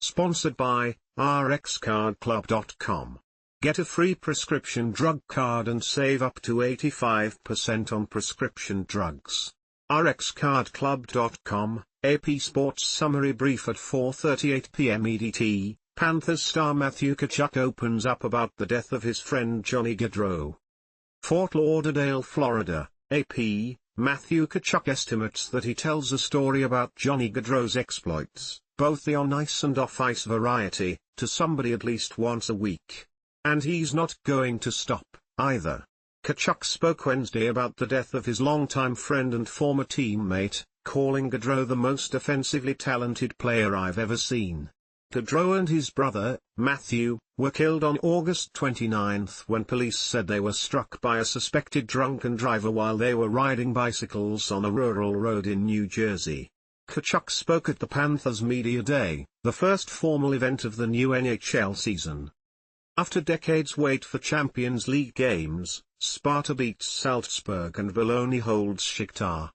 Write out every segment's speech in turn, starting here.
Sponsored by rxcardclub.com. Get a free prescription drug card and save up to 85% on prescription drugs. rxcardclub.com. AP Sports Summarybrief at 4:38 Pm Edt. Panthers star Matthew Tkachuk opens up about the death of his friend Johnny Gaudreau. Fort Lauderdale, Florida, AP. Matthew Tkachuk estimates that he tells a story about Johnny Gaudreau's exploits, both the on-ice and off-ice variety, to somebody at least once a week. And he's not going to stop, either. Tkachuk spoke Wednesday about the death of his longtime friend and former teammate, calling Gaudreau the most offensively talented player I've ever seen. Gaudreau and his brother, Matthew, were killed on August 29 when police said they were struck by a suspected drunken driver while they were riding bicycles on a rural road in New Jersey. Tkachuk spoke at the Panthers Media Day, the first formal event of the new NHL season. After decades' wait for Champions League games, Sparta beats Salzburg and Bologna holds Shakhtar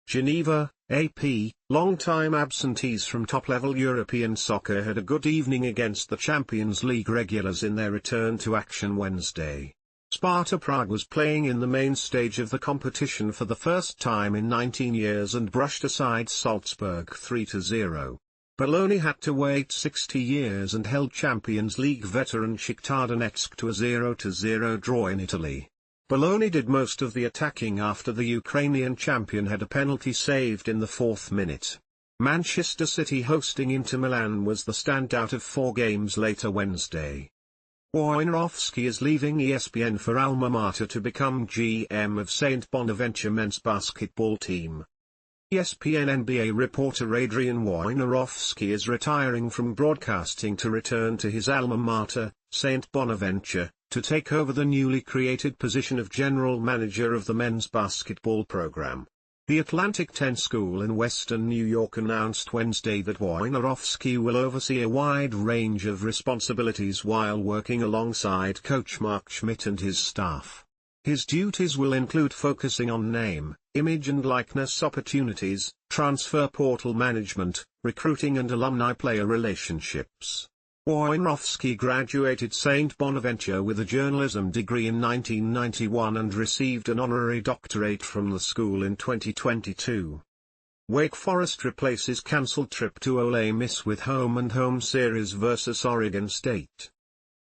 GENEVA AP. Long-time absentees from top-level European soccer had a good evening against the Champions League regulars in their return to action Wednesday. Sparta Prague was playing in the main stage of the competition for the first time in 19 years and brushed aside Salzburg 3-0. Bologna had to wait 60 years and held Champions League veteran Shakhtar Donetsk to a 0-0 draw in Italy. Bologna did most of the attacking after the Ukrainian champion had a penalty saved in the 4th minute. Manchester City hosting Inter Milan was the standout of 4 games later Wednesday. Wojnarowski is leaving ESPN for alma mater to become GM of St. Bonaventure men's basketball team. ESPN NBA reporter Adrian Wojnarowski is retiring from broadcasting to return to his alma mater, St. Bonaventure, to take over the newly created position of general manager of the men's basketball program. The Atlantic 10 school in western New York announced Wednesday that Wojnarowski will oversee a wide range of responsibilities while working alongside coach Mark Schmidt and his staff. His duties will include focusing on name, image and likeness opportunities, transfer portal management, recruiting and alumni player relationships. Wojnarowski graduated St. Bonaventure with a journalism degree in 1991 and received an honorary doctorate from the school in 2022. Wake Forest replaces cancelled trip to Ole Miss with home-and-home series versus Oregon State.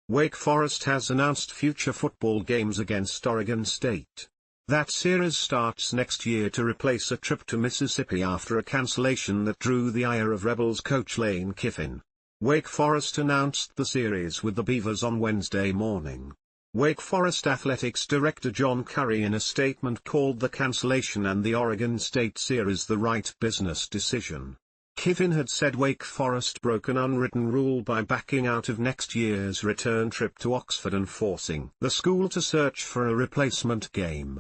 Wake Forest has announced future football games against Oregon State. That series starts next year to replace a trip to Mississippi after a cancellation that drew the ire of Rebels coach Lane Kiffin. Wake Forest announced the series with the Beavers on Wednesday morning. Wake Forest athletics director John Currie in a statement called the cancellation and the Oregon State series the right business decision. Kiffin had said Wake Forest broke an unwritten rule by backing out of next year's return trip to Oxford and forcing the school to search for a replacement game.